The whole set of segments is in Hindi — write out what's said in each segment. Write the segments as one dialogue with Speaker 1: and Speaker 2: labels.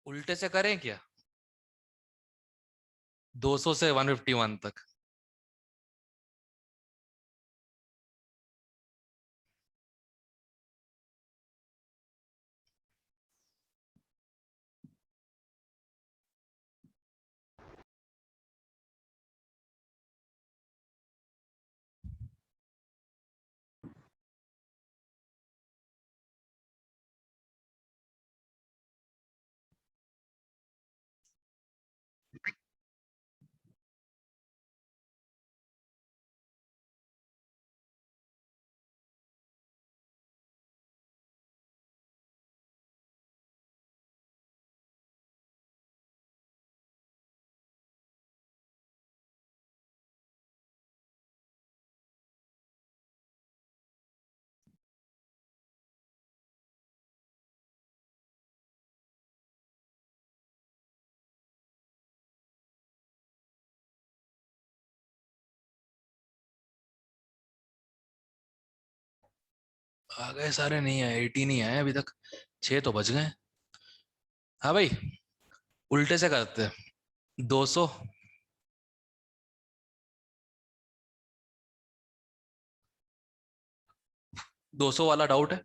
Speaker 1: उल्टे से करें क्या? 200 से 151 तक। आ गए सारे? नहीं आए, 80 नहीं आए अभी तक। 6 तो बज गए। हाँ भाई, उल्टे से करते हैं। 200। 200 वाला डाउट है,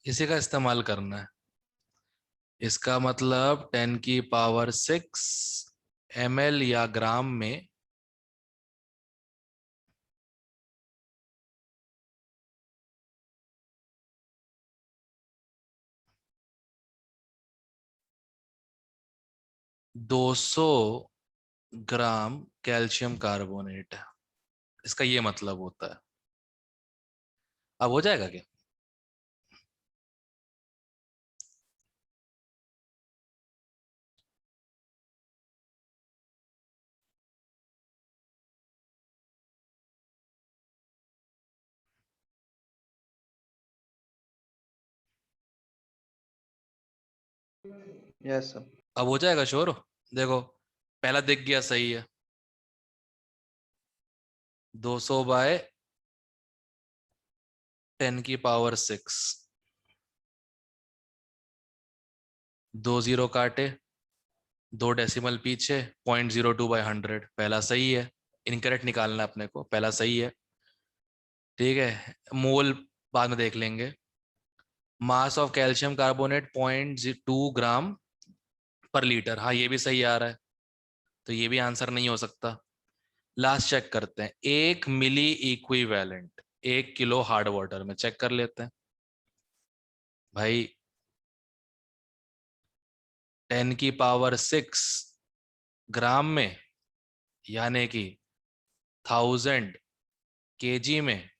Speaker 1: इसी का इस्तेमाल करना है। इसका मतलब 10 की पावर 6 ml या ग्राम में 200 ग्राम कैल्शियम कार्बोनेट है। इसका ये मतलब होता है। अब हो जाएगा क्या?
Speaker 2: Yes sir.
Speaker 1: अब हो जाएगा श्योर? देखो, पहला दिख गया, सही है। 200/10 की पावर 6। 2 0 काटे, 2 डेसिमल पीछे, 0.02/100, पहला सही है। इनकरेक्ट निकालना है अपने को, पहला सही है। ठीक है, मोल बाद में देख लेंगे। मास ऑफ कैल्शियम कार्बोनेट 0.2 ग्राम पर लीटर, हाँ ये भी सही आ रहा है। तो ये भी आंसर नहीं हो सकता। लास्ट चेक करते हैं, 1 मिली इक्विवेलेंट 1 किलो हार्ड वाटर में, चेक कर लेते हैं भाई। 10 की पावर 6 ग्राम में, यानी कि 1000 kg में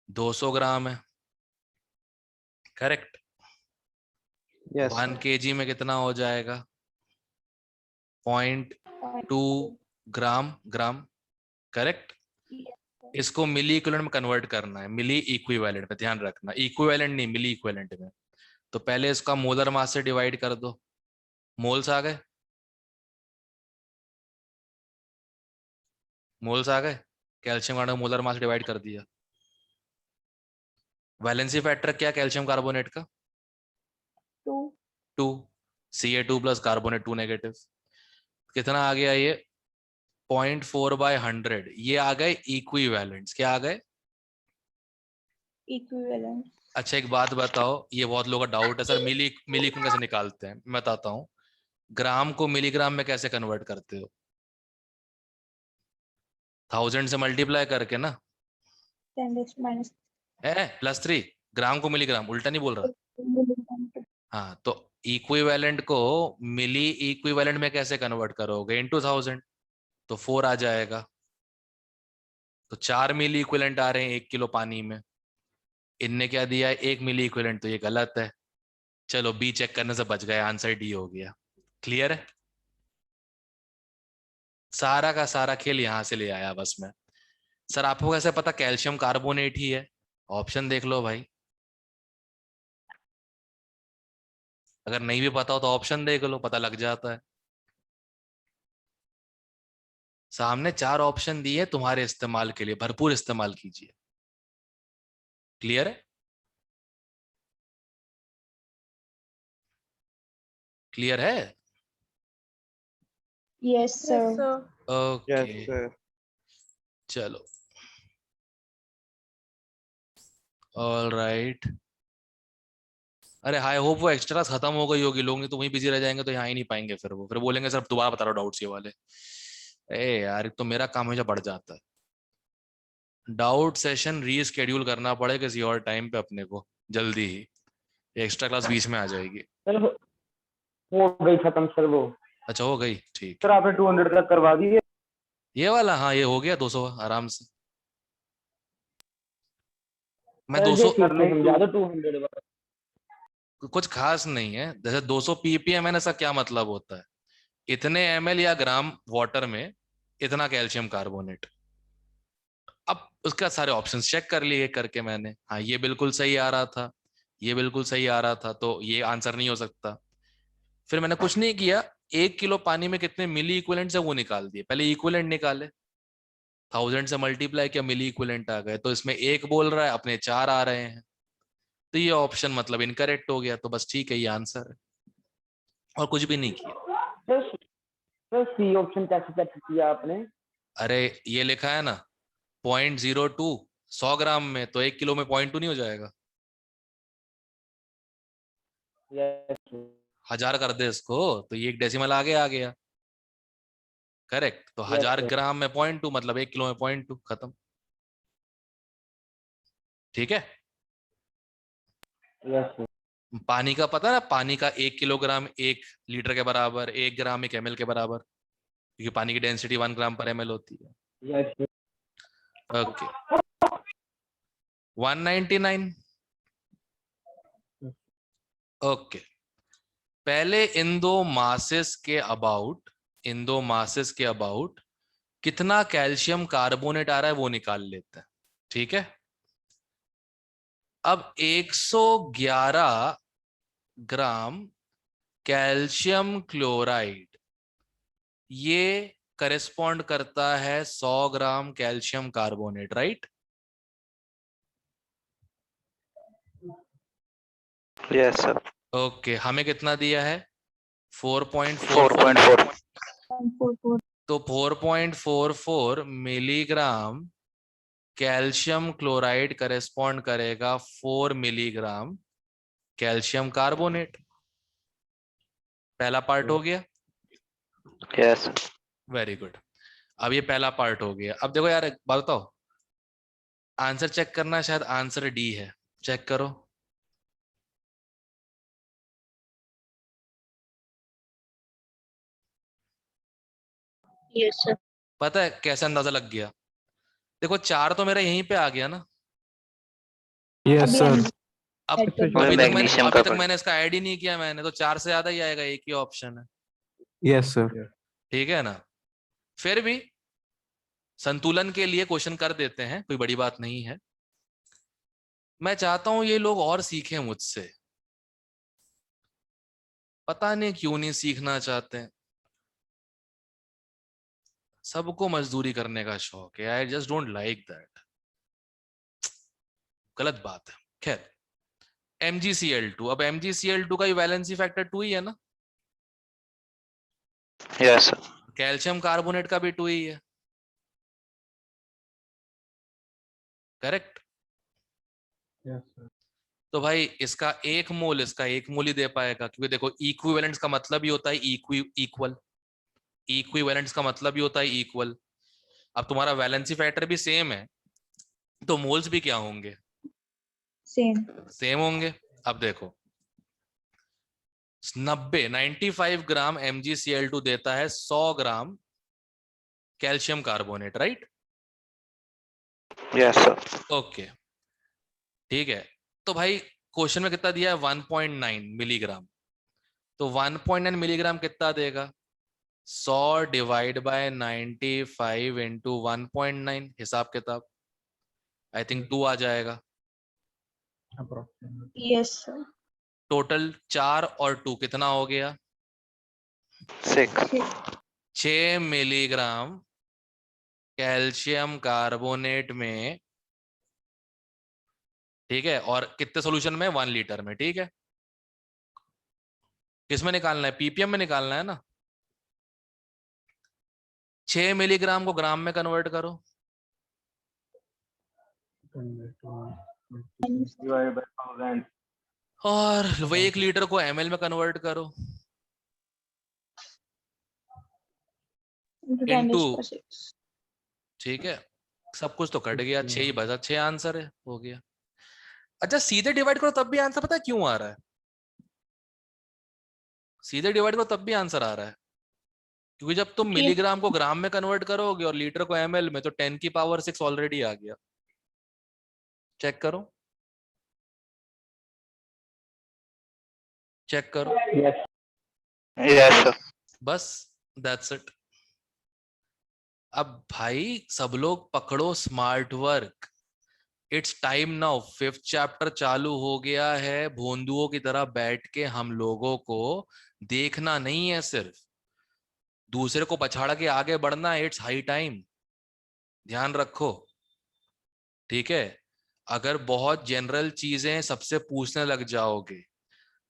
Speaker 1: 200 ग्राम है। करेक्ट।
Speaker 2: यस
Speaker 1: 1 kg में कितना हो जाएगा? 0.2 ग्राम। ग्राम। करेक्ट। इसको मिली इक्विवेलेंट में कन्वर्ट करना है, मिली इक्विवेलेंट में, ध्यान रखना, इक्विवेलेंट नहीं, मिली इक्विवेलेंट में। तो पहले इसका मोलर मास से डिवाइड कर दो। मोल्स आ गए? मोल्स आ गए। Calcium carbonate molar mass divide कर दिया। वैलेंसी फैक्टर क्या कैल्शियम कार्बोनेट का?
Speaker 3: 2।
Speaker 1: 2। Ca2+ carbonate 2 negative. कितना आ गया ये? 0.4/100। ये आ गए इक्विवेलेंट्स। क्या आ गए?
Speaker 3: इक्विवेलेंट।
Speaker 1: अच्छा एक बात बताओ, ये बहुत लोगों का डाउट है, सर मिली मिली कैसे निकालते हैं? मैं बताता हूँ। ग्राम को मिलीग्राम में कैसे कन्वर्ट करते हो? 1000 से मल्टीप्लाई करके ना।
Speaker 3: 10⁻⁻.
Speaker 1: है +3। ग्राम को मिलीग्राम, उल्टा नहीं बोल रहा। हाँ, तो इक्विवेलेंट को मिली इक्विवेलेंट में कैसे कन्वर्ट करोगे? इनटू 1000। तो 4 आ जाएगा। तो 4 मिली इक्विवेलेंट आ रहे हैं 1 किलो पानी में। इनने क्या दिया है? 1 मिली इक्विवेलेंट, तो ये गलत है। चलो बी चेक करने से बच गए, आंसर डी हो गया। क्लियर है? सारा का सारा खेल यहां से ले आया बस मैं। सर आपको कैसे पता कैल्शियम कार्बोनेट ही है? ऑप्शन देख लो भाई। अगर नहीं भी पता हो तो ऑप्शन देख लो, पता लग जाता है। सामने 4 ऑप्शन दिए तुम्हारे इस्तेमाल के लिए, भरपूर इस्तेमाल कीजिए। क्लियर है? क्लियर है?
Speaker 3: Yes,
Speaker 4: Yes,
Speaker 3: sir.
Speaker 4: sir.
Speaker 1: Okay
Speaker 2: Yes, sir.
Speaker 1: चलो, ऑल राइट। अरे हाई होप वो एक्स्ट्रा खत्म हो गई होगी, लोग नहीं तो वहीं बिजी रह जाएंगे, तो यहाँ ही नहीं पाएंगे, फिर वो फिर बोलेंगे सर दोबारा बता रहा डाउट्स ये वाले। ए यार, एक तो मेरा काम हमेशा बढ़ जाता है। डाउट सेशन रीस्केड्यूल करना पड़ेगा किसी और टाइम पे अपने को, जल्दी ही। एक्स्ट्रा क्लास बीच में आ जाएगी।
Speaker 5: सर हो गई खत्म सर वो।
Speaker 1: अच्छा हो गई, ठीक
Speaker 5: सर
Speaker 1: है।
Speaker 5: आपने 200 तक करवा दिए।
Speaker 1: ये वाला, हाँ ये हो गया 200 आराम से। मैं
Speaker 5: सर
Speaker 1: 200
Speaker 5: देख आपने समझा दो 200 वाला।
Speaker 1: कुछ खास नहीं है, जैसे 200 ppm ऐसा क्या मतलब होता है, इतने ml या ग्राम वाटर में इतना कैल्शियम कार्बोनेट। अब उसका सारे ऑप्शंस चेक कर लिए करके मैंने, हाँ ये बिल्कुल सही आ रहा था, ये बिल्कुल सही आ रहा था, तो ये आंसर नहीं हो सकता। फिर मैंने कुछ नहीं किया, 1 किलो पानी में कितने मिली इक्विवेलेंट है वो निकाल दिए। पहले इक्विवेलेंट निकाले, 1000 से मल्टीप्लाई किया, मिली इक्विवेलेंट आ गए, तो इसमें 1 बोल रहा है, अपने 4 आ रहे हैं, तो ये ऑप्शन मतलब इनकरेक्ट हो गया, तो बस ठीक है, ये आंसर है, और कुछ भी नहीं किया।
Speaker 5: सर सी ऑप्शन कैसे चेक किया आपने?
Speaker 1: अरे ये लिखा है ना 0.02, 100 ग्राम में, तो 1 किलो में 0.2 नहीं हो जाएगा?
Speaker 5: यस
Speaker 1: 1000 कर दे इसको, तो ये एक डेसिमल आगे आ गया। करेक्ट, तो 1000
Speaker 5: सर।
Speaker 1: ग्राम में 0.2 मतलब 1 किलो में 0.2, खत्म। ठीक है।
Speaker 5: यस
Speaker 1: पानी का पता है ना, पानी का 1 किलोग्राम 1 लीटर के बराबर, 1 ग्राम 1 ml के बराबर, क्योंकि पानी की डेंसिटी 1 ग्राम पर ml होती है।
Speaker 5: Yes
Speaker 1: okay 199। ओके, पहले इन दो मासेस के अबाउट कितना कैल्शियम कार्बोनेट आ रहा है वो निकाल लेते हैं। ठीक है, अब 111 ग्राम कैल्शियम क्लोराइड, ये करेस्पॉन्ड करता है 100 ग्राम calcium carbonate, right?
Speaker 2: Yes, sir.
Speaker 1: Okay, हमें कितना दिया है? 4.44।
Speaker 2: 4.4.
Speaker 3: 144.
Speaker 1: तो 4.44 मिलीग्राम कैल्शियम क्लोराइड करेस्पॉन्ड करेगा 4 मिलीग्राम कैल्शियम कार्बोनेट। पहला पार्ट हो गया।
Speaker 2: Yes, sir.
Speaker 1: वेरी गुड, अब ये पहला पार्ट हो गया। अब देखो यार एक बात बताओ, आंसर चेक करना, शायद आंसर डी है, चेक करो।
Speaker 3: Yes, sir.
Speaker 1: पता है कैसे अंदाजा लग गया? देखो 4 तो मेरा यहीं पे आ गया ना।
Speaker 6: Yes sir.
Speaker 1: अब
Speaker 3: Add कर
Speaker 2: हमें मैग्नीशियम का
Speaker 1: मैंने इसका ऐड ही नहीं किया मैंने, तो 4 से ज्यादा ही आएगा, एक ही ऑप्शन है।
Speaker 6: Yes sir.
Speaker 1: ठीक है ना? फिर भी संतुलन के लिए क्वेश्चन कर देते हैं, कोई बड़ी बात नहीं है। मैं चाहता हूं ये लोग और सीखें मुझसे, पता नहीं क्यों नहीं सीखना चाहते हैं। सबको मजदूरी करने का शौक है, I just don't like that, गलत बात है। खैर, MgCl2, अब MgCl2 का वैलेंसी फैक्टर 2 ही है ना,
Speaker 2: Yes, sir.
Speaker 1: कैल्शियम कार्बोनेट का भी 2 ही है, करेक्ट?
Speaker 6: Yes sir.
Speaker 1: तो भाई इसका 1 मोल, इसका 1 मोल ही दे पाएगा, क्योंकि देखो इक्विवेलेंट्स का मतलब ही होता है इक्वल, इक्विवेलेंट्स का मतलब ही होता है इक्वल। अब तुम्हारा वैलेंसी फैक्टर भी सेम है, तो मोल्स भी क्या होंगे?
Speaker 3: Same.
Speaker 1: सेम होंगे। अब देखो 95 ग्राम MgCl2 देता है 100 ग्राम calcium carbonate, right?
Speaker 2: Yes, sir.
Speaker 1: Okay ठीक है, तो भाई क्वेश्चन में कितना दिया है? 1.9 मिलीग्राम, तो 1.9 मिलीग्राम कितना देगा? 100 डिवाइड बाय 95 इंटू 1.9, हिसाब किताब आई थिंक 2 आ जाएगा।
Speaker 3: Yes, sir.
Speaker 1: टोटल 4 और 2 कितना हो गया?
Speaker 2: 6.
Speaker 3: 6.
Speaker 1: 6 मिलीग्राम कैल्शियम कार्बोनेट में, ठीक है, और कितने सॉल्यूशन में? 1 लीटर में, ठीक है। किस में निकालना है? पीपीएम में निकालना है ना। 6 मिलीग्राम को ग्राम में कन्वर्ट करो,
Speaker 5: divided by 1000.
Speaker 1: और वो 1 लीटर को एमएल में कन्वर्ट करो,
Speaker 3: into 10
Speaker 1: into,
Speaker 3: raised to 6.
Speaker 1: ठीक है। सब कुछ तो कट गया, 6 ही बचा, 6 आंसर है, हो गया। अच्छा, सीधे डिवाइड करो तब भी आंसर पता है क्यों आ रहा है? सीधे डिवाइड करो तब भी आंसर आ रहा है, क्योंकि जब तुम
Speaker 3: क्योंकि-
Speaker 1: मिलीग्राम को ग्राम में कन्वर्ट करोगे और लीटर को एमएल में, तो 10 की पावर 6 ऑलरेडी आ गया। चेक करो, चेक करो,
Speaker 5: Yes.
Speaker 2: Yes, sir.
Speaker 1: बस, दैट्स इट। अब भाई सब लोग पकड़ो smart work, it's time now. 5th chapter चालू हो गया है। भोंदुओं की तरह बैठ के हम लोगों को देखना नहीं है, सिर्फ दूसरे को पछाड़ के आगे बढ़ना है। इट्स हाई टाइम, ध्यान रखो, ठीक है। अगर बहुत जनरल चीजें सबसे पूछने लग जाओगे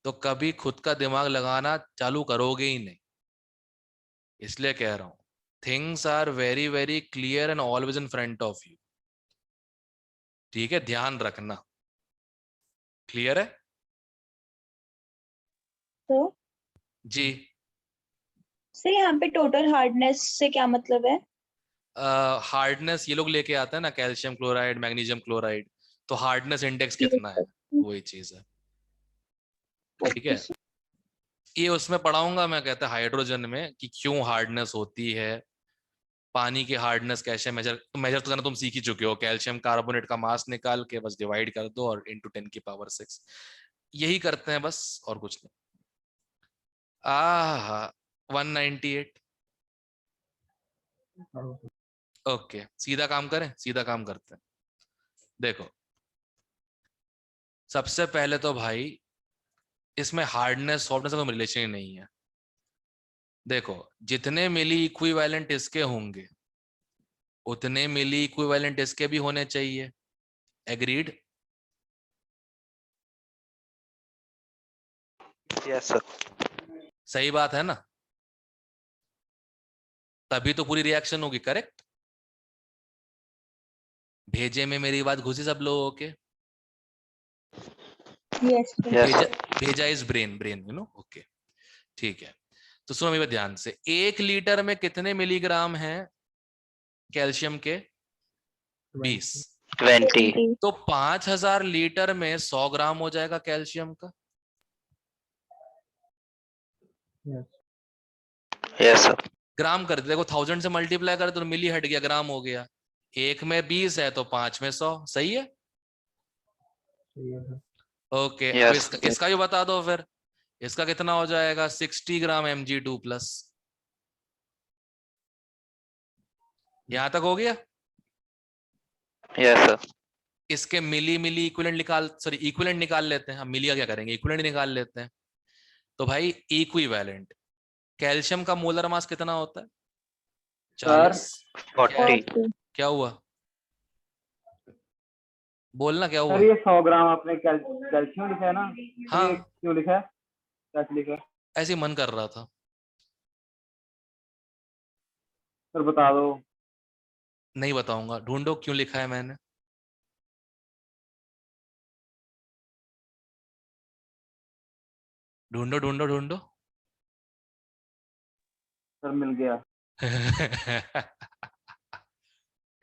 Speaker 1: तो कभी खुद का दिमाग लगाना चालू करोगे ही नहीं। इसलिए कह रहा हूं, things are very very clear and always in front of you, ठीक है, ध्यान रखना। क्लियर है
Speaker 3: तो
Speaker 1: जी?
Speaker 3: से यहाँ पे टोटल हार्डनेस से क्या मतलब है?
Speaker 1: हार्डनेस ये लोग लेके आते हैं ना, कैल्शियम क्लोराइड, मैग्नीशियम क्लोराइड, तो हार्डनेस इंडेक्स कितना है, वही चीज है, ठीक है। ये उसमें पढ़ाऊंगा मैं, कहता है हाइड्रोजन में, कि क्यों हार्डनेस होती है, पानी की हार्डनेस कैसे मेजर तो करना तुम सीख ही चुके हो। कैल्शियम कार्बोनेट का मास निकाल के बस डिवाइड कर दो और इंटू 10 की पावर 6, यही करते हैं बस, और कुछ नहीं। 198। ओके, सीधा काम करें, सीधा काम करते हैं। देखो, सबसे पहले तो भाई इसमें हार्डनेस सॉफ्टनेस का कोई रिलेशन ही नहीं है। देखो, जितने मिली इक्विवेलेंट इसके होंगे उतने मिली इक्विवेलेंट इसके भी होने चाहिए। एग्रीड?
Speaker 2: Yes, sir.
Speaker 1: सही बात है ना? तभी तो पूरी रिएक्शन होगी, करेक्ट? भेजे में मेरी बात घुसी सब लोगों के?
Speaker 3: यस
Speaker 2: Yes,
Speaker 1: भेजा,
Speaker 2: sir.
Speaker 1: भेजा is brain, brain you know, okay, ठीक है। तो सुनो मेरी बात ध्यान से, 1 लीटर में कितने मिलीग्राम है कैल्शियम के? 20।
Speaker 2: 20.
Speaker 1: तो 5000 लीटर में 100 ग्राम हो जाएगा कैल्शियम का।
Speaker 2: Yes, sir.
Speaker 1: ग्राम कर दे, देखो 1000 से मल्टीप्लाई कर तो मिली हट गया, ग्राम हो गया। 1 में 20 है तो 5 में 100, सही है? ओके, अब
Speaker 2: Yes.
Speaker 1: इसका भी बता दो फिर। इसका कितना हो जाएगा? 60 ग्राम Mg2 प्लस। यहां तक हो गया?
Speaker 2: Yes, sir.
Speaker 1: इसके मिली मिली इक्विवेलेंट निकाल, सॉरी इक्विवेलेंट निकाल लेते हैं। हम मिली का क्या करेंगे, इक्विवेलेंट निकाल लेते हैं। तो भाई इक्विवेलेंट कैल्शियम का मोलर मास कितना होता है? 40।
Speaker 2: 40.
Speaker 1: क्या हुआ? बोलना क्या हुआ?
Speaker 5: सर ये 100 ग्राम आपने कैल्शियम लिखा है ना?
Speaker 1: हाँ,
Speaker 5: ये क्यों लिखा है? कैसे लिखा है?
Speaker 1: ऐसे ही मन कर रहा था।
Speaker 5: सर बता दो।
Speaker 1: नहीं बताऊंगा, ढूंढो क्यों लिखा है मैंने। ढूंढो ढूंढो ढूंढो।
Speaker 5: सर मिल गया।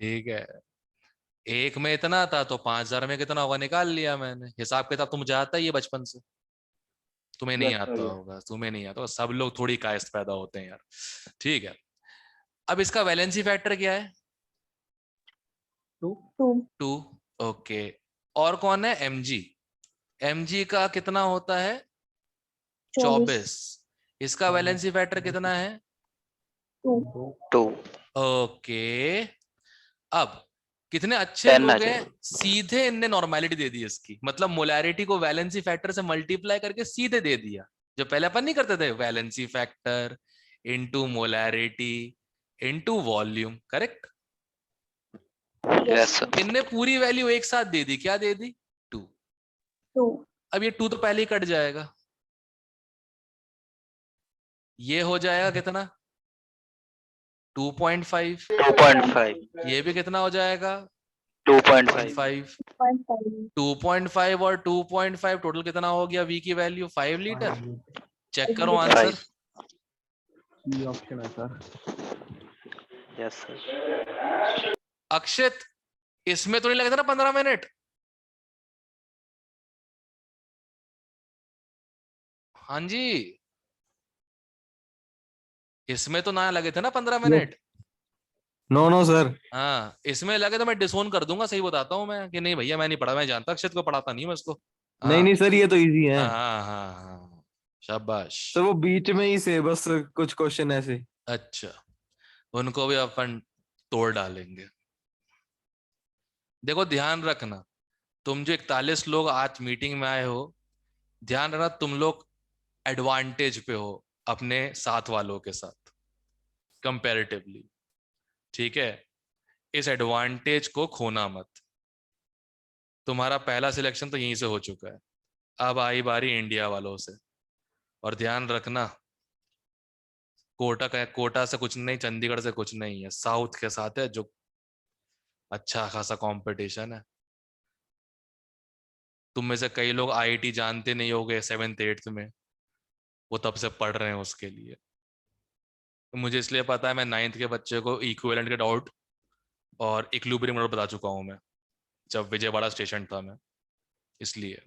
Speaker 1: ठीक है, एक में इतना था तो 5000 में कितना होगा निकाल लिया मैंने। हिसाब किताब तो मुझे आता ही है बचपन से। तुम्हें नहीं
Speaker 5: Yes,
Speaker 1: आता
Speaker 5: sir.
Speaker 1: होगा, तुम्हें नहीं आता, सब लोग थोड़ी कायस्थ पैदा होते हैं यार। ठीक है, अब इसका वैलेंसी फैक्टर क्या है? 2। ओके, और कौन है? mg। mg का कितना होता है? 24। इसका वैलेंसी फैक्टर कितना है?
Speaker 2: 2.
Speaker 1: ओके, अब कितने अच्छे
Speaker 2: 10 आ
Speaker 1: लोग हैं,
Speaker 2: जाएगा.
Speaker 1: सीधे इनने नॉर्मेलिटी दे दी इसकी, मतलब मोलैरिटी को वैलेंसी फैक्टर से मल्टीप्लाई करके सीधे दे दिया। जो पहले अपन नहीं करते थे, valency factor into molarity into volume, correct?
Speaker 2: Yes, sir.
Speaker 1: इनने पूरी वैल्यू एक साथ दे दी, क्या दे दी? 2।
Speaker 3: 2.
Speaker 1: अब ये 2 तो पहले ही कट जाएगा, ये हो जाएगा कितना? 2.5।
Speaker 2: 2.5.
Speaker 1: ये भी कितना हो जाएगा?
Speaker 2: 2.5.
Speaker 1: 5।
Speaker 3: 2.5.
Speaker 1: 2.5 और 2.5 टोटल कितना हो गया? V की वैल्यू 5 लीटर। चेक करो
Speaker 3: 5
Speaker 1: आंसर।
Speaker 2: 5.
Speaker 6: सी ऑप्शन है सर।
Speaker 2: Yes, sir.
Speaker 1: अक्षित, इसमें तो नहीं लगे थे ना 15 मिनट? हाँ जी, इसमें तो ना लगे थे ना 15 मिनट?
Speaker 6: No no sir.
Speaker 1: हाँ, इसमें लगे तो मैं डिसोन कर दूंगा, सही बताता हूँ मैं कि नहीं भैया मैं नहीं पढ़ा, मैं जानता अक्षित को, पढ़ाता नहीं मैं उसको।
Speaker 6: नहीं
Speaker 1: हाँ
Speaker 6: नहीं सर, ये तो इजी है
Speaker 1: हाँ हाँ हाँ हाँ, शाबाश।
Speaker 6: सर। वो बीच में ही से बस कुछ क्वेश्चन ऐसे।
Speaker 1: अच्छा, उनको भी अपन तोड़ डालेंगे। देखो ध्यान रखना, तुम जो 41 लोग आज मीटिंग में आए हो, ध्यान रखना तुम लोग एडवांटेज पे हो अपने साथ वालों के साथ कंपैरेटिवली, ठीक है? इस एडवांटेज को खोना मत। तुम्हारा पहला सिलेक्शन तो यहीं से हो चुका है, अब आई बारी इंडिया वालों से। और ध्यान रखना, कोटा से कुछ नहीं, चंडीगढ़ से कुछ नहीं है, साउथ के साथ है, जो अच्छा खासा कंपटीशन है। तुम में से कई लोग आईआईटी जानते नहीं होगे 7th 8th में, वो तब से पढ़ रहे हैं उसके लिए। तो मुझे इसलिए पता है, मैं 9th के बच्चे को इक्विवेलेंट के डाउट और इक्विलिब्रियम डाउट बता चुका हूँ मैं, जब विजयवाड़ा स्टेशन था मैं, इसलिए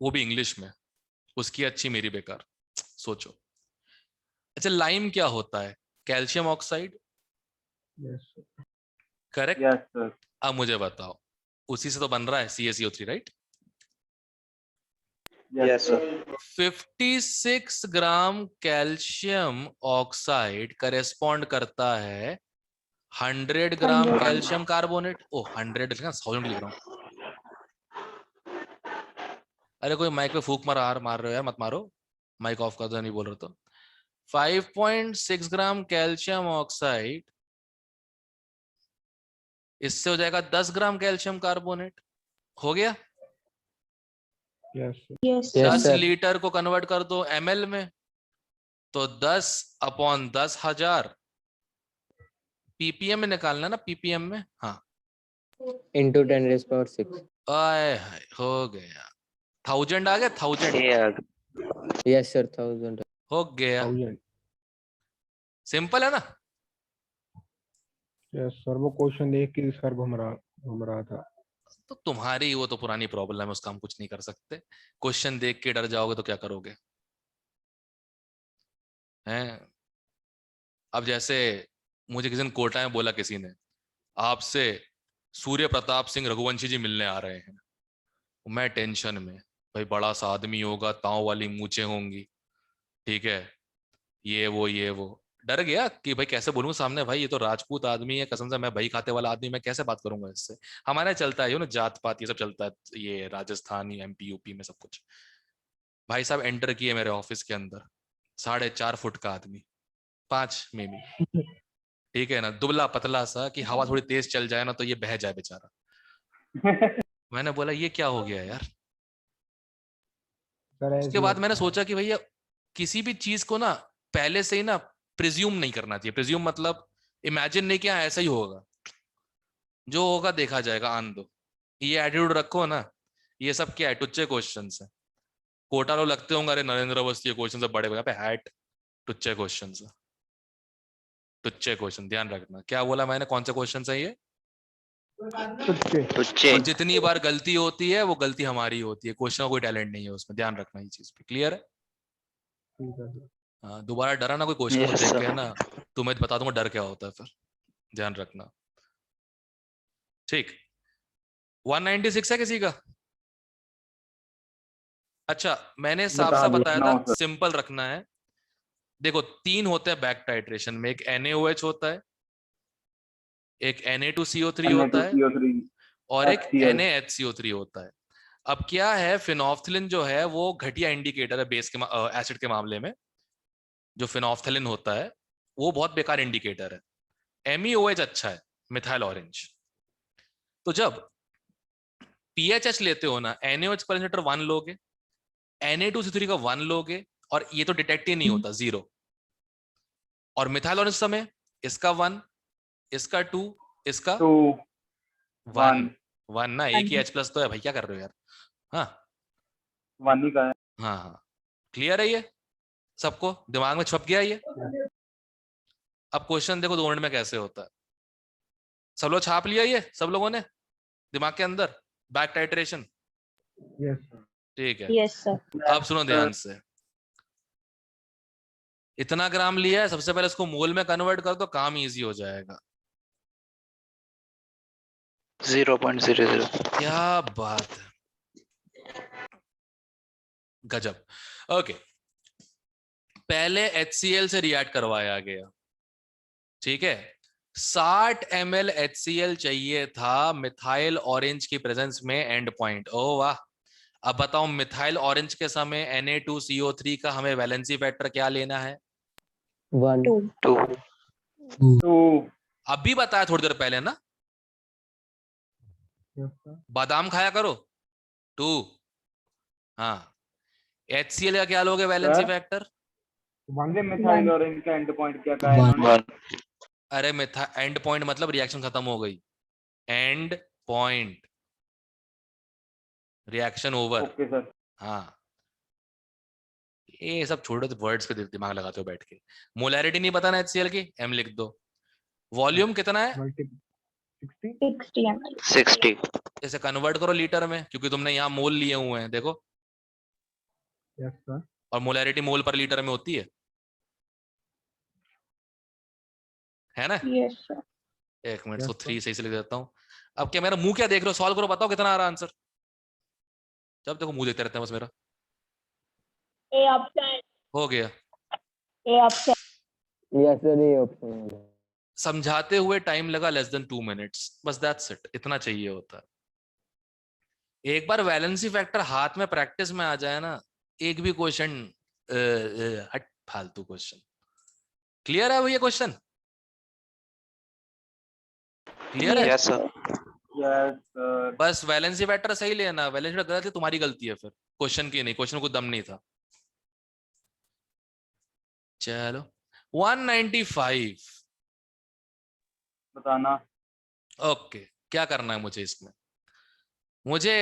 Speaker 1: वो भी इंग्लिश में, उसकी अच्छी मेरी बेकार। सोचो। अच्छा, लाइम क्या होता है? Calcium oxide, correct?
Speaker 5: Yes sir.
Speaker 1: अब मुझे बताओ, उसी से तो बन रहा है CaCO3, राइट?
Speaker 2: Yes, sir.
Speaker 1: 56 ग्राम कैल्शियम ऑक्साइड करेस्पॉन्ड करता है 100 ग्राम
Speaker 3: 100.
Speaker 1: Calcium carbonate. ओ 100 लिखा, 1000 लिख रहा हूँ। अरे कोई माइक पे फूक मार रहे हो यार, मत मारो, माइक ऑफ कर दो, नहीं बोल रहे तो। 5.6 ग्राम कैल्शियम ऑक्साइड, इससे हो जाएगा 10 ग्राम कैल्शियम कार्बोनेट। हो गया?
Speaker 3: Yes.
Speaker 1: 10 लीटर को कन्वर्ट कर दो ml में, तो 10/10,000 ppm में निकालना ना, ppm में। हाँ,
Speaker 4: into 10⁻⁶.
Speaker 1: आए हाय, हो गया। 1000 आ गया, 1000
Speaker 2: Yeah.
Speaker 4: Yes sir, 1000.
Speaker 1: हो गया। सिंपल है ना?
Speaker 6: यस सर, वो क्वेश्चन देख के सर घूम रहा था।
Speaker 1: तो तुम्हारी वो तो पुरानी प्रॉब्लम है, उसका हम कुछ नहीं कर सकते। क्वेश्चन देख के डर जाओगे तो क्या करोगे? हैं? अब जैसे मुझे किसी ने कोटा में बोला, किसी ने, आपसे सूर्य प्रताप सिंह रघुवंशी जी मिलने आ रहे हैं। मैं टेंशन में, भाई बड़ा सा आदमी होगा, ताव वाली मूछें होंगी, ठीक है, ये वो डर गया कि भाई कैसे बोलूं सामने, भाई ये तो राजपूत आदमी है, कसम से, मैं भाई खाते वाला आदमी, मैं कैसे बात करूंगा इससे? हमारे यहाँ चलता है ये ना, जात पात ये सब चलता है, ये राजस्थान, MP UP में सब कुछ। भाई साहब एंटर किए मेरे ऑफिस के अंदर, 4.5 फुट का आदमी, 5 में भी, ठीक है ना, दुबला पतला सा, कि हवा थोड़ी तेज चल जाए ना तो ये बह जाए बेचारा। मैंने बोला ये क्या हो गया यार? उसके बाद मैंने सोचा कि भैया किसी भी चीज को ना पहले से ही ना प्रिज्यूम नहीं करना चाहिए। प्रिज्यूम मतलब इमेजिन नहीं किया ऐसा ही होगा, जो होगा देखा जाएगा, आन दो। ये एटीट्यूड रखो ना, ये सब क्या है, टुच्चे क्वेश्चन है। कोटा लोग लगते होंगे, अरे नरेंद्र अवस्थी क्वेश्चन से बड़े पे हैट, टुच्चे क्वेश्चन है, टुच्चे क्वेश्चन। ध्यान रखना, क्या बोला मैंने, कौन से क्वेश्चन है ये?
Speaker 2: टुच्चे।
Speaker 1: और जितनी बार गलती होती है वो गलती हमारी होती है, क्वेश्चन का कोई टैलेंट नहीं है उसमें, ध्यान रखना ये चीज पे। क्लियर है? हाँ, दोबारा डरा ना कोई क्वेश्चन को
Speaker 2: Yes,
Speaker 1: देख
Speaker 2: sir.
Speaker 1: के ना, तुम्हें बता दूंगा डर क्या होता है फिर, ध्यान रखना। ठीक, 196 है किसी का? अच्छा, मैंने साफ साफ बताया था सिंपल रखना है। देखो 3 होते हैं बैक टाइट्रेशन में, एक NaOH होता है, एक Na2CO3 होता है, और एक NaHCO3 होता है। अब क्या है, फिनोल्फ्थालीन जो है वो घटिया इंडिकेटर है बेस के एसिड के मामले में। जो फिनोल्फ्थालीन होता है वो बहुत बेकार इंडिकेटर है। MEOH अच्छा है, मिथाइल ऑरेंज। तो जब पीएचएच लेते हो ना, NaOH कंसंट्रेटर 1 लोगे, Na2CO3 का 1 लोगे, और ये तो डिटेक्ट ही नहीं होता, 0। और मिथाइल ऑरेंज समय इसका 1, इसका 2, इसका
Speaker 5: 2
Speaker 1: 1 1 ना, एक ही H+ तो है भाई, क्या कर रहे हो यार। हाँ
Speaker 5: 1 ही का है।
Speaker 1: हाँ हाँ, क्लियर है ये सबको, दिमाग में छप गया ये। अब क्वेश्चन देखो 2 मिनट में कैसे होता है। सब लोग छाप लिया ये, सब लोगों ने दिमाग के अंदर बैक टाइट्रेशन,
Speaker 6: यस सर।
Speaker 1: ठीक है।
Speaker 3: Yes sir.
Speaker 1: अब सुनो ध्यान से, इतना ग्राम लिया है, सबसे पहले इसको मोल में कन्वर्ट कर दो, काम इजी हो जाएगा।
Speaker 2: 0.00।
Speaker 1: क्या बात है, गजब। ओके, पहले HCl से रिएक्ट करवाया गया, ठीक है। 60 ml HCl चाहिए था मिथाइल ऑरेंज की प्रेजेंस में एंड पॉइंट। ओ वाह। अब बताओ मिथाइल ऑरेंज के समय Na2CO3 का हमें वैलेंसी फैक्टर क्या लेना है?
Speaker 4: 1
Speaker 3: 2
Speaker 5: 2
Speaker 1: अभी बताया थोड़ी देर पहले ना,
Speaker 6: यस सर।
Speaker 1: बादाम खाया करो। 2। हाँ, HCl का क्या लोगे वैलेंसी
Speaker 5: सर?
Speaker 1: फैक्टर?
Speaker 5: वंदे मिथाइल और इनका एंड पॉइंट क्या कहा है इन्होंने?
Speaker 2: 1।
Speaker 1: अरे मिथा एंड पॉइंट मतलब रिएक्शन खत्म हो गई, and point, reaction over.
Speaker 5: Okay sir.
Speaker 1: हाँ, ये सब छोड़ो, तो वर्ड्स पे दिमाग लगाते हो बैठ के। मोलैरिटी नहीं पता ना HCl की, M लिख दो। वॉल्यूम कितना है?
Speaker 6: मल्टीपल 60।
Speaker 3: 60 ml।
Speaker 2: 60।
Speaker 1: इसे कन्वर्ट करो लीटर में, क्योंकि तुमने यहाँ मोल लिए हुए हैं, देखो।
Speaker 6: Yes sir.
Speaker 1: और मोलैरिटी मोल पर लीटर में होती है ना?
Speaker 3: Yes sir.
Speaker 1: एक मिनट,
Speaker 6: Yes,
Speaker 1: सो
Speaker 6: sir.
Speaker 1: 3 सही से लिख देता हूँ। अब क्या मेरा मुंह क्या देख रहे हो, सॉल्व करो, बताओ कितना आ रहा आंसर। जब देखो मुंह देखते रहते हैं बस मेरा।
Speaker 3: A option.
Speaker 1: हो गया।
Speaker 3: A option.
Speaker 4: यस सर, ये ऑप्शन है।
Speaker 1: समझाते हुए टाइम लगा लेस देन 2 मिनट्स, बस दैट्स इट, इतना चाहिए होता है। एक बार वैलेंसी फैक्टर हाथ में प्रैक्टिस में आ जाए ना, एक भी क्वेश्चन हट फालतू क्वेश्चन। क्लियर है वो ये क्वेश्चन? क्लियर है?
Speaker 2: Yes sir.
Speaker 5: Yes sir.
Speaker 1: बस वैलेंसी फैक्टर सही लेना, वैलेंसी फैक्टर गलत है तुम्हारी गलती है, फिर क्वेश्चन की नहीं, क्वेश्चन को दम नहीं था। चलो 195।
Speaker 5: बताना।
Speaker 1: ओके, क्या करना है मुझे इसमें? मुझे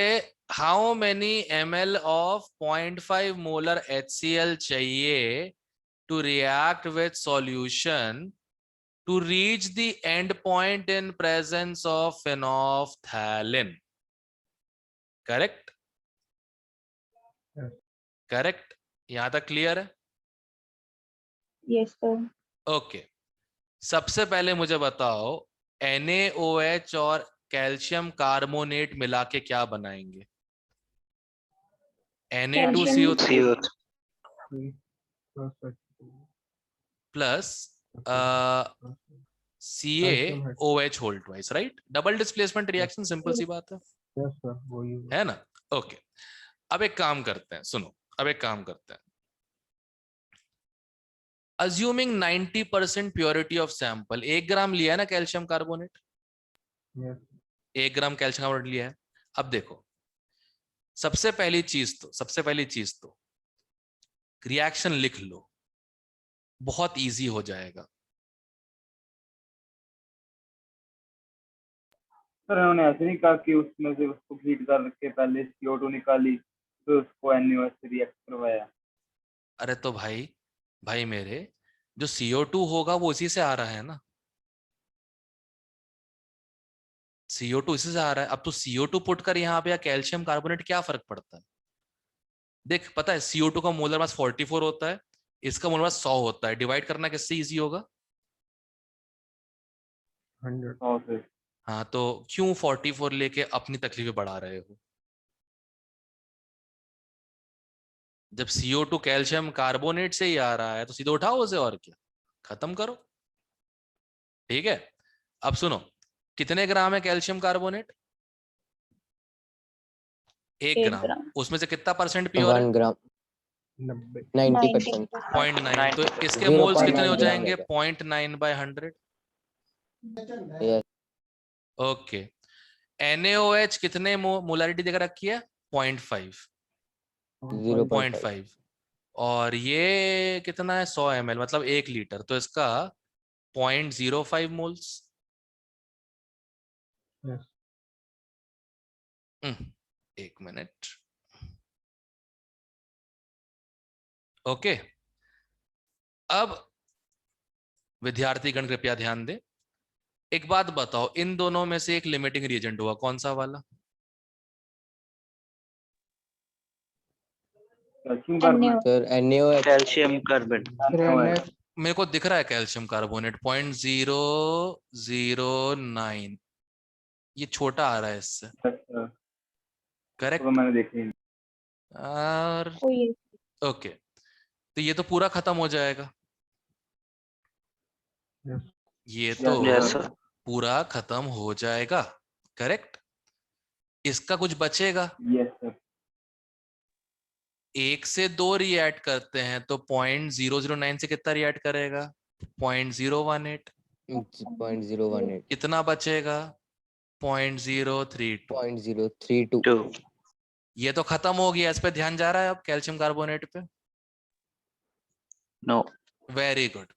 Speaker 1: how many ml of 0.5 molar HCl चाहिए to react with solution to reach the end point in presence of phenolphthalein. Correct?
Speaker 6: Yes.
Speaker 1: Correct? यहां तक क्लियर है?
Speaker 3: Yes sir.
Speaker 1: ओके, सबसे पहले मुझे बताओ NaOH और कैल्शियम कार्बोनेट मिला के क्या बनाएंगे? Na2CO3
Speaker 2: CO3।
Speaker 1: Plus CaOH whole twice, right? Double displacement reaction, simple सी बात है।
Speaker 6: यस सर, वही
Speaker 1: है ना? ओके, अब एक काम करते हैं, सुनो, अब एक काम करते हैं। Assuming 90% प्योरिटी ऑफ सैंपल, 1 ग्राम लिया है ना कैल्शियम कार्बोनेट,
Speaker 6: यस
Speaker 1: 1 ग्राम कैल्शियम कार्बोनेट लिया है। अब देखो, सबसे पहली चीज तो रिएक्शन लिख लो, बहुत इजी हो जाएगा।
Speaker 5: सर इन्होंने ऐसे नहीं कहा कि उसमें से उसको हीट करके पहले CO2 निकाली, फिर उसको NaOH से रिएक्ट करवाया।
Speaker 1: अरे तो भाई मेरे, जो CO2 होगा वो इसी से आ रहा है ना, CO2 इसी से आ रहा है। अब तो CO2 पुट कर यहाँ पे या कैल्शियम कार्बोनेट, क्या फर्क पड़ता है? देख, पता है CO2 का मोलर मास 44 होता है, इसका मोलर मास 100 होता है, डिवाइड करना किससे इजी होगा?
Speaker 6: 100।
Speaker 5: और फिर
Speaker 1: हाँ, तो क्यों 44 लेके अपनी तकलीफें बढ़ा रहे हो? जब CO2 कैल्शियम कार्बोनेट से ही आ रहा है तो सीधे उठाओ उसे, और क्या, खत्म करो। ठीक है, अब सुनो, कितने ग्राम है कैल्शियम कार्बोनेट? 1
Speaker 3: 1
Speaker 1: ग्राम।
Speaker 3: ग्राम।
Speaker 1: उसमें से कितना परसेंट प्योर है?
Speaker 4: 1 ग्राम
Speaker 6: 90।
Speaker 4: 90%।
Speaker 1: 0.9। तो इसके
Speaker 4: 0.9
Speaker 1: मोल्स कितने हो
Speaker 4: ग्राम
Speaker 1: जाएंगे?
Speaker 4: रहेगा।
Speaker 1: 0.9/100।
Speaker 4: यस
Speaker 1: ओके, NaOH कितने मोलारिटी देकर रखी है? 0.5
Speaker 4: 0.5
Speaker 1: 0.5 और ये कितना है? 100 ml मतलब 1 लीटर, तो इसका 0.05 मोल्स।
Speaker 6: yes.
Speaker 1: एक मिनट। ओके, अब विद्यार्थीगण कृपया ध्यान दें। एक बात बताओ, इन दोनों में से एक लिमिटिंग रिएजेंट हुआ, कौन सा वाला?
Speaker 5: Calcium carbonate.
Speaker 4: Sir NaOH
Speaker 2: calcium carbonate.
Speaker 5: NaOH।
Speaker 1: मेरे को दिख रहा है कैल्शियम कार्बोनेट 0.009, ये छोटा आ रहा है इससे,
Speaker 5: अच्छा,
Speaker 1: करेक्ट?
Speaker 5: तो मैंने देखी नहीं।
Speaker 1: और
Speaker 3: ओ ये
Speaker 1: ओके, तो ये तो पूरा खत्म हो जाएगा,
Speaker 6: yes.
Speaker 1: ये
Speaker 5: Yes,
Speaker 1: तो
Speaker 2: यस सर।
Speaker 1: पूरा खत्म हो जाएगा, करेक्ट? इसका कुछ बचेगा?
Speaker 5: Yes sir.
Speaker 1: 1 से 2 रिएक्ट करते हैं तो 0.009 से कितना रिएक्ट करेगा? 0.018।
Speaker 4: 0.018
Speaker 1: कितना बचेगा? 0.032।
Speaker 4: 0.032
Speaker 2: 2
Speaker 1: ये तो खत्म हो गया, इस पे ध्यान जा रहा है अब कैल्शियम कार्बोनेट पे?
Speaker 2: नो।
Speaker 1: Very good.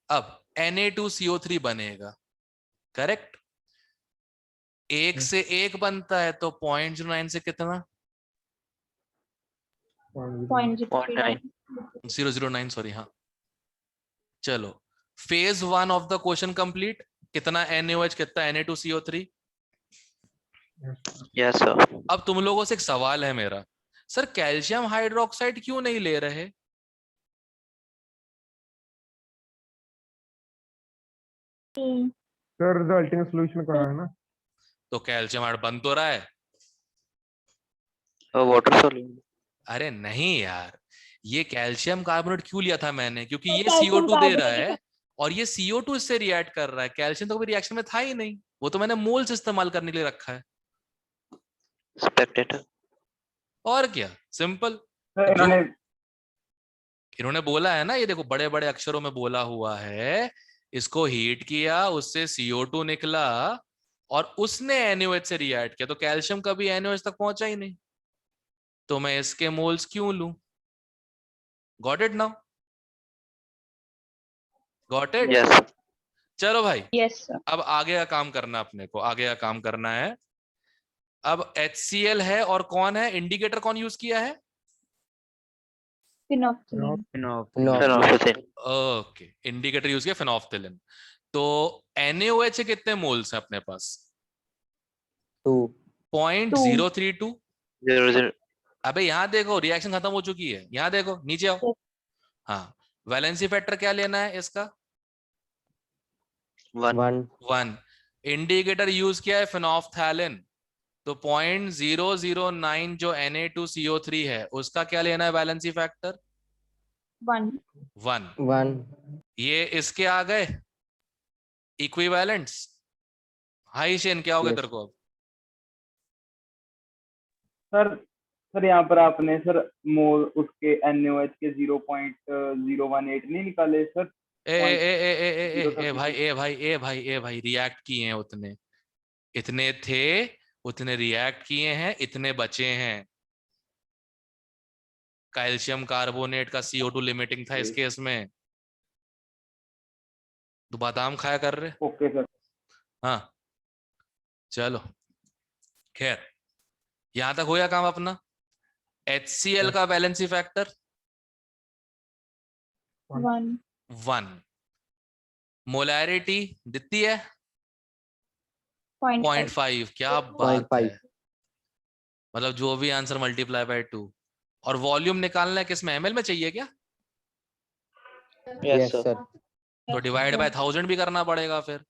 Speaker 1: अब Na2CO3 बनेगा, करेक्ट? 1 से 1 बनता है तो 0.09 से कितना?
Speaker 3: 0.09
Speaker 1: 009, सॉरी, हाँ। चलो, phase 1 of the question complete. कितना NaOH, कितना Na2CO3?
Speaker 2: Yes sir.
Speaker 1: अब तुम लोगों से एक सवाल है मेरा, सर कैल्शियम हाइड्रोक्साइड क्यों नहीं ले रहे?
Speaker 6: सर रिजल्टिंग सोल्यूशन कहाँ है ना?
Speaker 1: तो कैल्शियम हाइड बन तो रहा है।
Speaker 2: Water soluble.
Speaker 1: अरे नहीं यार, ये कैल्शियम कार्बोनेट क्यों लिया था मैंने? क्योंकि ये
Speaker 3: कैल्शियम
Speaker 1: CO2 दे रहा
Speaker 3: कार्बोनेट
Speaker 1: है और ये CO2 इससे रिएक्ट कर रहा है। कैल्शियम तो कभी रिएक्शन में था ही नहीं, वो तो मैंने मोल्स इस्तेमाल करने के लिए रखा है।
Speaker 2: स्पेक्टेटर।
Speaker 1: और क्या, सिंपल।
Speaker 5: सर
Speaker 1: जो
Speaker 5: इन्होंने
Speaker 1: इन्होंने बोला है ना, ये देखो बड़े बड़े अक्षरों में बोला हुआ है, इसको हीट किया, उससे CO2 निकला और उसने NaOH से रिएक्ट किया, तो कैल्शियम कभी NaOH तक पहुंचा ही नहीं, तो मैं इसके मोल्स क्यों लूं? Got it now? Got it?
Speaker 2: Yes.
Speaker 1: चलो भाई,
Speaker 3: यस सर
Speaker 1: अब आगे का काम करना, अपने को आगे का काम करना है। अब HCl है और कौन है इंडिकेटर, कौन यूज किया है?
Speaker 3: फिनोक्सिलिन
Speaker 2: फेनोक्सिलिन।
Speaker 1: ओके, इंडिकेटर यूज किया फिनोफ्थिलिन। तो NaOH के कितने मोल्स हैं अपने पास?
Speaker 4: 2
Speaker 1: 0.032।
Speaker 2: 0
Speaker 1: अबे यहाँ देखो, रिएक्शन खत्म हो चुकी है, यहाँ देखो, नीचे आओ। हाँ, वैलेंसी फैक्टर क्या लेना है इसका?
Speaker 2: 1
Speaker 4: 1
Speaker 1: 1। इंडिकेटर यूज किया है फिनोफ्थैलिन, तो 0.009 जो Na2CO3 है उसका क्या लेना है वैलेंसी फैक्टर?
Speaker 3: 1
Speaker 1: 1।
Speaker 4: 1
Speaker 1: ये इसके आ गए इक्विवेलेंट्स। हाई शेन, क्या हो गया
Speaker 4: Yes.
Speaker 1: तेरे को अब?
Speaker 5: सर सर यहाँ पर आपने सर मोल उसके NaOH के 0.018 नहीं निकाले सर?
Speaker 1: ए ए ए ए ए ए
Speaker 5: Zero
Speaker 1: ए भाई,
Speaker 5: 32.
Speaker 1: ए भाई, ए भाई, ए भाई, रिएक्ट किए हैं उतने, इतने थे, उतने रिएक्ट किए हैं, इतने बचे हैं। कैल्शियम कार्बोनेट का CO2 लिमिटिंग था इस केस में। तो बादाम खाया कर रहे।
Speaker 5: Okay sir.
Speaker 1: हाँ, चलो, खैर, यहां तक होया काम अपना। HCl का वैलेंसी फैक्टर
Speaker 3: 1
Speaker 1: 1। मोलैरिटी दिखती है
Speaker 3: 0.5
Speaker 1: 0.5। क्या बात
Speaker 4: 0.5
Speaker 1: है, मतलब जो भी आंसर मल्टीप्लाई बाय 2। और वॉल्यूम निकालना है किस में, ml में चाहिए क्या?
Speaker 2: Yes
Speaker 4: Yes
Speaker 2: sir.
Speaker 4: sir.
Speaker 1: तो डिवाइड बाय 1000 भी करना पड़ेगा फिर।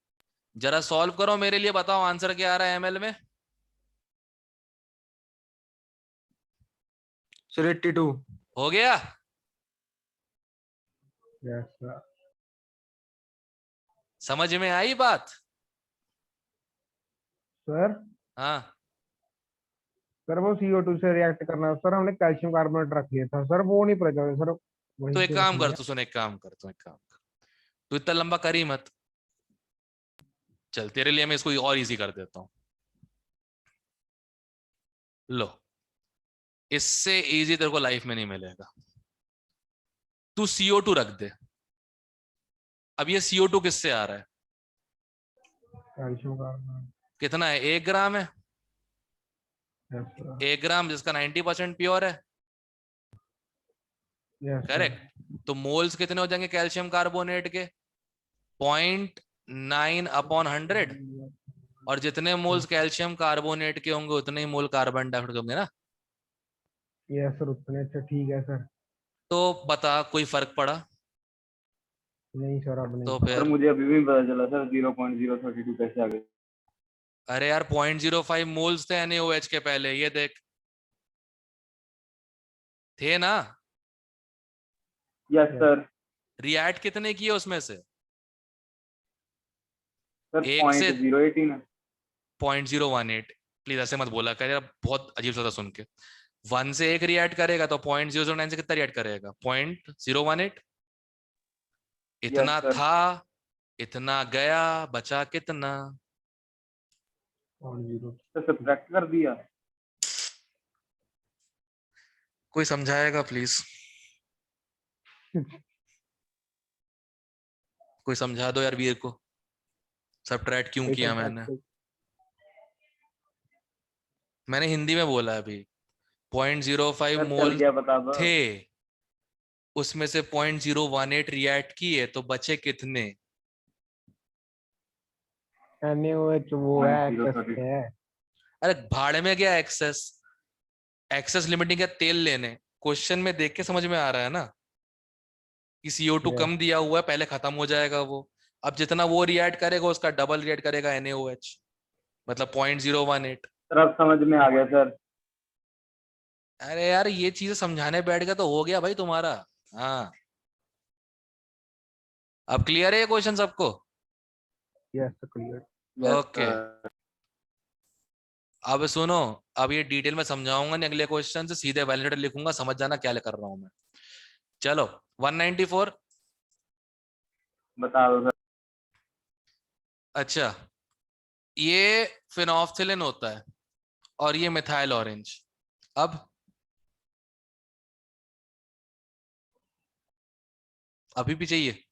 Speaker 1: जरा सॉल्व करो मेरे लिए, बताओ आंसर क्या आ रहा है ml में?
Speaker 6: सर 82
Speaker 1: हो गया?
Speaker 6: yes sir.
Speaker 1: समझ में आई बात?
Speaker 6: सर
Speaker 1: हाँ,
Speaker 6: सर वो CO2 से रिएक्ट करना सर, हमने कैल्शियम कार्बोनेट रख लिया था सर, वो नहीं पता सर, वहीं
Speaker 1: तो एक
Speaker 6: पे रख
Speaker 1: काम कर,
Speaker 6: लिया।
Speaker 1: तू सुन, एक काम कर, तू एक काम कर, तू इतना लंबा कर ही मत। चल, तेरे लिए मैं इसको और इजी कर देता हूँ। लो, इससे इजी तेरे को लाइफ में नहीं मिलेगा। तू CO2 रख दे। अब ये CO2 किससे आ रहा है?
Speaker 6: Calcium carbonate.
Speaker 1: कितना है? 1 ग्राम है।
Speaker 6: Yes sir.
Speaker 1: 1 ग्राम जिसका 90% प्योर है,
Speaker 6: यस सर।
Speaker 1: करेक्ट। तो मोल्स कितने हो जाएंगे कैल्शियम कार्बोनेट के? 0.9/100। और जितने मोल्स कैल्शियम कार्बोनेट के होंगे उतने ही मोल कार्बन डाइऑक्साइड के होंगे ना।
Speaker 6: यस सर उतने। अच्छा ठीक है सर।
Speaker 1: तो बता, कोई फर्क पड़ा?
Speaker 6: नहीं सर अब नहीं
Speaker 1: तो
Speaker 6: पता।
Speaker 5: सर
Speaker 1: फिर
Speaker 5: मुझे अभी भी पता चला सर 0.032 कैसे आ गए।
Speaker 1: अरे यार 0.05 मोल्स थे NaOH के पहले, ये देख, थे ना।
Speaker 5: Yes sir.
Speaker 1: रिएक्ट कितने किए उसमें से?
Speaker 5: सर
Speaker 1: 1 से
Speaker 5: 0.018 है।
Speaker 1: 0.018। प्लीज ऐसे मत बोला कर यार, बहुत अजीब सा था सुन के। 1 से 1 रिएक्ट करेगा तो 0.009 से कितना रिएक्ट करेगा? 0.018। इतना
Speaker 5: यस सर।
Speaker 1: था, इतना गया, बचा कितना?
Speaker 6: और 0।
Speaker 5: सर सब्ट्रैक्ट कर दिया।
Speaker 1: कोई समझाएगा प्लीज? कोई समझा दो यार वीर को, सब्ट्रैक्ट क्यों किया मैंने। मैंने हिंदी में बोला है अभी। 0.05
Speaker 5: सर चल
Speaker 1: मोल
Speaker 5: गया बता दो।
Speaker 1: थे, उसमें से 0.018 रिएक्ट किए तो बचे कितने?
Speaker 6: NaOH वो है
Speaker 5: 0.032
Speaker 6: एक्सेस है।
Speaker 1: अरे भाड़ में गया एक्सेस। एक्सेस लिमिटिंग का तेल लेने, क्वेश्चन में देख के समझ में आ रहा है ना कि CO2
Speaker 6: Yes.
Speaker 1: कम दिया हुआ है, पहले खत्म हो जाएगा वो। अब जितना वो रिएक्ट करेगा उसका डबल रिएक्ट करेगा NaOH, मतलब 0.018।
Speaker 5: सर अब समझ में आ गया सर।
Speaker 1: अरे यार ये चीजें समझाने बैठ गया तो हो गया भाई तुम्हारा। हाँ, अब क्लियर है ये क्वेश्चन सबको?
Speaker 6: Yes clear.
Speaker 5: Yes
Speaker 1: okay,
Speaker 5: sir.
Speaker 1: अब सुनो, अब ये डिटेल में समझाऊंगा नहीं, अगले क्वेश्चन से सीधे वैलिडेटर लिखूंगा, समझ जाना क्या कर रहा हूं मैं। चलो 194।
Speaker 5: बता दो सर।
Speaker 1: अच्छा, ये फिनोल्फथालीन होता है और ये मिथाइल ऑरेंज। अब अभी भी चाहिए?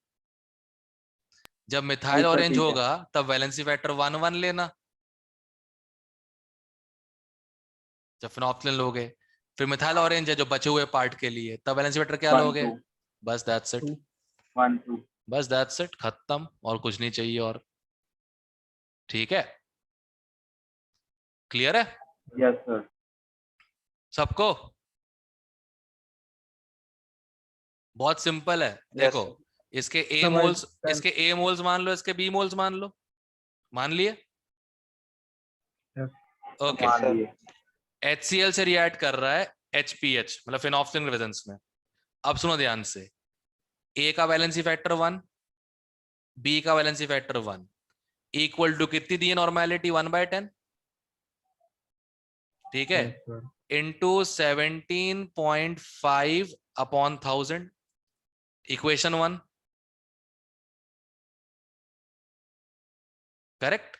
Speaker 1: जब
Speaker 5: नहीं
Speaker 1: मिथाइल
Speaker 5: सर
Speaker 1: ऑरेंज
Speaker 5: ठीक है।
Speaker 1: होगा तब वैलेंसी फैक्टर 1 लेना। जब फिनोल्फथालीन लोगे, फिर मिथाइल ऑरेंज है जो बचे हुए पार्ट के लिए, तब वैलेंसी फैक्टर क्या
Speaker 5: 1
Speaker 1: लोगे?
Speaker 5: 2
Speaker 1: बस दैट्स इट।
Speaker 5: 1 2।
Speaker 1: बस दैट्स इट, खत्म, और कुछ नहीं चाहिए और। ठीक है, क्लियर है
Speaker 5: यस सर।
Speaker 1: सबको? बहुत सिंपल है। देखो, इसके A मोल्स, इसके A मोल्स मान लो, इसके B मोल्स मान लो। मान लिए?
Speaker 6: Yes.
Speaker 1: ओके।
Speaker 5: मान लिए।
Speaker 1: HCl से रिएक्ट कर रहा है HPH, मतलब फिनोल्फथालीन रेजोनेंस में। अब सुनो ध्यान से, A का वैलेंसी फैक्टर 1, B का वैलेंसी फैक्टर 1, इक्वल टू कितनी दी है नॉर्मेलिटी? 1/10। ठीक है,
Speaker 6: Yes sir.
Speaker 1: Into 17.5/1000, equation 1। Correct?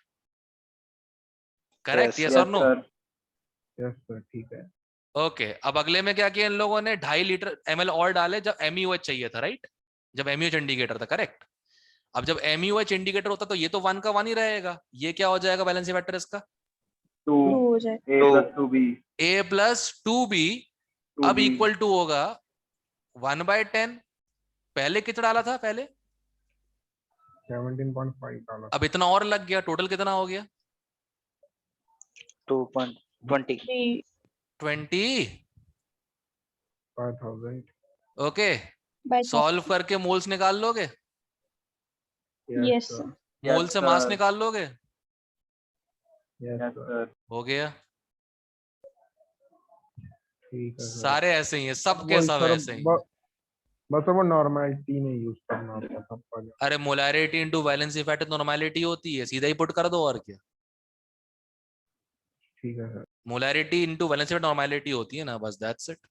Speaker 1: Correct, yes और
Speaker 5: yes
Speaker 1: no?
Speaker 5: Sir.
Speaker 6: Yes sir ठीक है।
Speaker 1: ओके, अब अगले में क्या किया इन लोगों ने? 2.5 लीटर ml और डाले जब MUH चाहिए था, राइट? जब MUH इंडिकेटर था, करेक्ट? अब जब MUH इंडिकेटर होता तो ये तो 1 का 1 ही रहेगा। ये क्या हो जाएगा वैलेंसी फैक्टर इसका?
Speaker 5: 2
Speaker 3: 2 हो जाए।
Speaker 5: A plus 2B।
Speaker 1: A plus 2B। अब
Speaker 5: 2B।
Speaker 1: इक्वल टू होगा 1/10। पहले कितना डाला था पहले?
Speaker 6: 17.5 डाला।
Speaker 1: अब इतना और लग गया, टोटल कितना हो गया?
Speaker 2: 2.20।
Speaker 1: 20।
Speaker 6: 5000।
Speaker 1: ओके,
Speaker 3: बाय
Speaker 1: सॉल्व करके मोल्स निकाल लोगे?
Speaker 3: Yes
Speaker 6: sir.
Speaker 3: सर।
Speaker 1: मोल से मास
Speaker 5: sir।
Speaker 1: निकाल लोगे?
Speaker 6: Yes
Speaker 5: yes
Speaker 6: sir.
Speaker 5: सर।
Speaker 1: हो गया।
Speaker 6: ठीक है सर।
Speaker 1: सारे ऐसे ही हैं, सबके
Speaker 6: वही
Speaker 1: सब
Speaker 6: सर
Speaker 1: ऐसे ही हैं।
Speaker 6: बस वो नॉर्मलिटी नहीं यूज करना होता सबका।
Speaker 1: अरे molarity into valency factor normality होती है, सीधा ही पुट कर दो, और क्या।
Speaker 6: ठीक है sir.
Speaker 1: Molarity into valency factor normality होती है ना, बस दैट्स इट।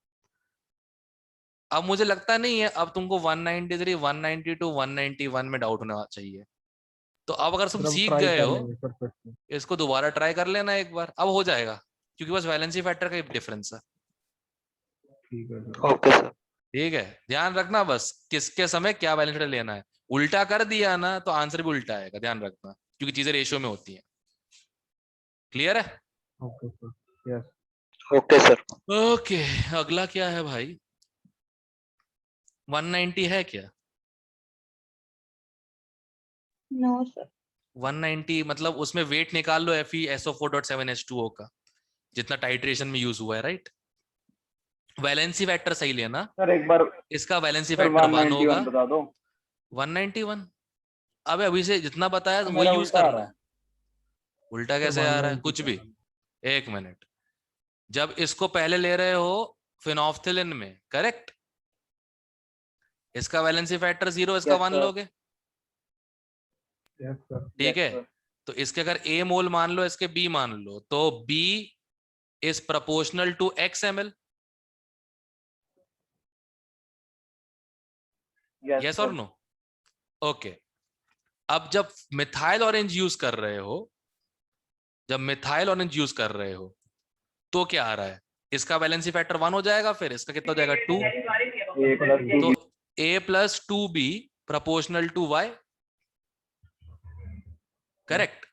Speaker 1: अब मुझे लगता नहीं है अब तुमको 193, 192, 191 में डाउट होना चाहिए। तो अब अगर तुम
Speaker 6: सर अब
Speaker 1: सीख
Speaker 6: ट्राई
Speaker 1: गए
Speaker 6: कर
Speaker 1: हो,
Speaker 6: लेंगे सर फिर से।
Speaker 1: इसको दोबारा ट्राई कर लेना एक बार, अब हो जाएगा। क्योंकि बस वैलेंसी फैक्टर का ही डिफरेंस है।
Speaker 6: ठीक है सर।
Speaker 2: Okay sir.
Speaker 1: ठीक है, ध्यान रखना बस किसके समय क्या वैलेंस फैक्टर लेना है। उल्टा कर दिया ना तो आंसर भी उल्टा आएगा, ध्यान रखना, क्योंकि चीजें रेशियो में होती हैं। क्लियर है?
Speaker 6: Okay sir. Yes.
Speaker 2: Okay sir.
Speaker 1: Okay, अगला क्या है भाई? 190 है क्या?
Speaker 3: No sir.
Speaker 1: 190 मतलब उसमें वेट निकाल लो FeSO4.7H2O का, जितना टाइट्रेशन में यूज हुआ है, राइट? वैलेंसी फैक्टर सही लेना,
Speaker 5: सर एक बार
Speaker 1: इसका वैलेंसी
Speaker 5: सर
Speaker 1: फैक्टर 1 होगा।
Speaker 5: 191 बता दो।
Speaker 1: 191? अबे अभी से जितना बताया
Speaker 5: तो
Speaker 1: तो वही
Speaker 5: मेरा
Speaker 1: यूज
Speaker 5: उल्टा आ
Speaker 1: करना
Speaker 5: रहा
Speaker 1: है।
Speaker 5: है।
Speaker 1: उल्टा
Speaker 6: सर
Speaker 1: कैसे आ रहा है?
Speaker 6: 190
Speaker 1: कुछ
Speaker 6: का
Speaker 1: भी।
Speaker 6: है।
Speaker 1: एक मिनट, जब इसको पहले ले रहे हो फिनोफ्थिलिन में, करेक्ट, इसका वैलेंसी फैक्टर 0, इसका
Speaker 5: यस
Speaker 1: 1
Speaker 5: सर।
Speaker 1: लोगे,
Speaker 6: यस सर।
Speaker 1: ठीक
Speaker 5: यस
Speaker 1: है?
Speaker 5: सर।
Speaker 1: तो इसके अगर A मोल मान लो, इसके B मान लो, तो B is proportional to X ml।
Speaker 5: Yes
Speaker 1: yes और
Speaker 5: सर।
Speaker 1: नो? ओके, अब जब मिथाइल ऑरेंज यूज कर रहे हो, जब मिथाइल ऑरेंज यूज कर रहे हो, तो क्या आ रहा है? इसका वैलेंसी फैक्टर 1 हो जाएगा, फिर इसका कितना हो जाएगा? 2।
Speaker 5: ए प्लस टू
Speaker 1: तो A plus 2B proportional to Y, correct?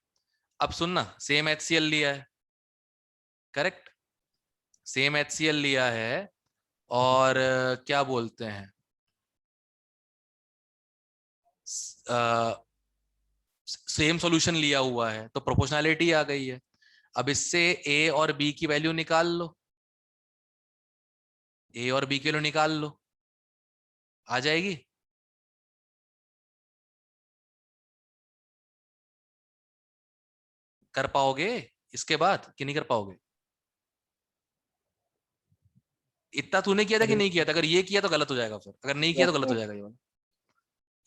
Speaker 1: अब सुनना, सेम HCl लिया है, करेक्ट, सेम HCl लिया है, और क्या बोलते हैं, सेम सॉल्यूशन लिया हुआ है, तो प्रोपोर्शनैलिटी आ गई है। अब इससे A और B की वैल्यू निकाल लो, A और B के लिए निकाल लो, आ जाएगी। कर पाओगे इसके बाद कि नहीं कर पाओगे? इतना तूने किया था कि
Speaker 6: अरे
Speaker 1: नहीं किया था? अगर ये किया तो गलत हो जाएगा, फिर अगर नहीं किया
Speaker 5: यस
Speaker 1: तो गलत हो
Speaker 5: सर।
Speaker 1: जाएगा।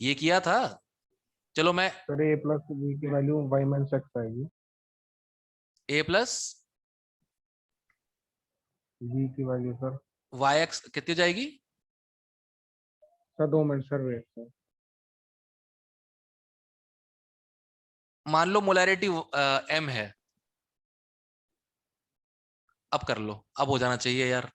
Speaker 1: ये किया था। चलो मैं
Speaker 6: सर ए प्लस बी की वैल्यू वाई माइनस एक्स आएगी।
Speaker 1: A प्लस
Speaker 6: बी की वैल्यू सर।
Speaker 1: YX कितनी हो जाएगी?
Speaker 6: Sir 2 minute sir, wait sir.
Speaker 1: मान लो मोलैरिटी M है, अब कर लो, अब हो जाना चाहिए यार।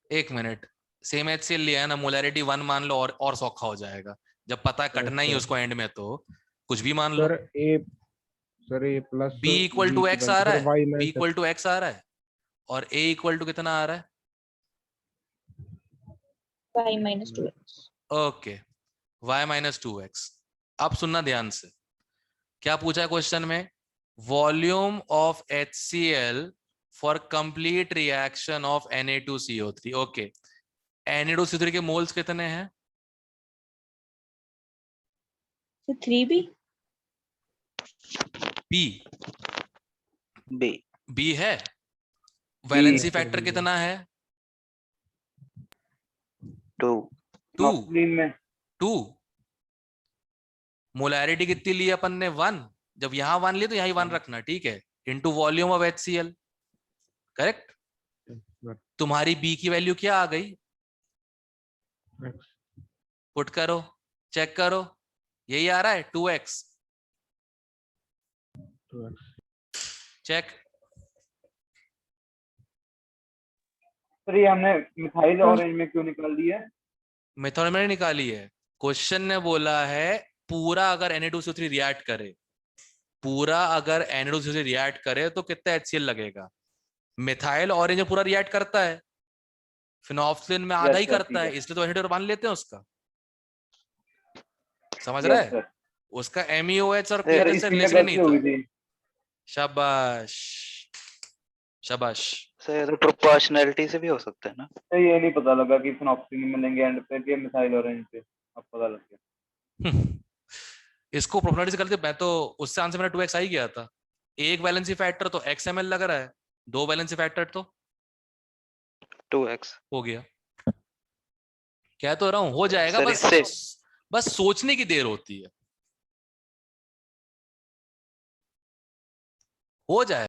Speaker 1: एक मिनट, सेम HCl लिया है ना, मोलैरिटी 1 मान लो, और सौखा हो जाएगा। जब पता है
Speaker 6: यस
Speaker 1: कटना ही है
Speaker 6: सर।
Speaker 1: उसको एंड में, तो कुछ भी मान लो।
Speaker 6: Sir A sir A plus
Speaker 1: B equal
Speaker 6: B
Speaker 1: two
Speaker 6: की
Speaker 1: एक्स आ
Speaker 6: वैल्यू
Speaker 1: रहा
Speaker 6: सर
Speaker 1: है,
Speaker 6: Y
Speaker 1: B
Speaker 6: minus
Speaker 1: equal to X आ रहा है, और A इक्वल टू कितना आ रहा है?
Speaker 3: y minus 2x।
Speaker 1: Okay, y minus 2x। अब सुनना ध्यान से, क्या पूछा है क्वेश्चन में? Volume of HCl for complete reaction of Na2CO3। ओके, Na2CO3 के मोल्स कितने हैं?
Speaker 3: तो 3b।
Speaker 1: B,
Speaker 2: B.
Speaker 1: B है। वैलेंसी
Speaker 6: सर
Speaker 1: फैक्टर
Speaker 6: बी है।
Speaker 1: कितना है?
Speaker 2: 2।
Speaker 1: 2।
Speaker 5: ऑक्सीजन में
Speaker 1: 2। मोलैरिटी कितनी ली अपन ने? 1। जब यहां 1 लिया तो यहां 1 रखना, ठीक है, into volume of HCl, correct?
Speaker 6: Sir
Speaker 1: तुम्हारी B की वैल्यू क्या आ गई?
Speaker 6: एक्स।
Speaker 1: पुट करो, चेक करो, यही आ रहा है 2x।
Speaker 6: तो एक्स।
Speaker 1: चेक।
Speaker 5: सर ये हमने मिथाइल ऑरेंज में क्यों निकाल दी है?
Speaker 1: मेथड में निकाली है, क्वेश्चन ने बोला है पूरा अगर Na2CO3 रिएक्ट करे, पूरा अगर Na2CO3 रिएक्ट करे तो कितना HCl लगेगा। मिथाइल ऑरेंज में पूरा रिएक्ट करता है, फिनोफ्थिलिन में आधा
Speaker 5: यस
Speaker 1: ही
Speaker 5: सर
Speaker 1: करता
Speaker 5: ठीक
Speaker 1: है,
Speaker 5: है।
Speaker 1: इसलिए तो Na2 मान लेते हैं उसका। समझ रहा
Speaker 5: यस
Speaker 1: है?
Speaker 5: सर।
Speaker 1: उसका MEOH और
Speaker 5: सर
Speaker 1: KLH से
Speaker 5: इसी में
Speaker 1: रिलेशन ही
Speaker 5: गलती
Speaker 1: नहीं
Speaker 5: हो
Speaker 1: था।
Speaker 5: गई थी।
Speaker 1: शाबाश, शाबाश।
Speaker 2: सर तो प्रोपोर्शनैलिटी से भी हो सकता है ना?
Speaker 5: सर ये नहीं पता लगा कि फिनॉक्सिन मिलेंगे एंड पे कि मिथाइल ऑरेंज पे, अब पता लग गया।
Speaker 1: इसको प्रोपोर्शनलिटी से करते, मैं तो उससे आंसर मेरा 2x आ ही गया था। एक वैलेंसी फैक्टर तो XML लग रहा है, 2 वैलेंसी फैक्टर तो
Speaker 2: 2x।
Speaker 1: हो गया। कह तो रहा हूं हो जाएगा,
Speaker 2: सर
Speaker 1: बस
Speaker 2: इससे
Speaker 1: बस सोचने की देर होती है, हो जाएगा।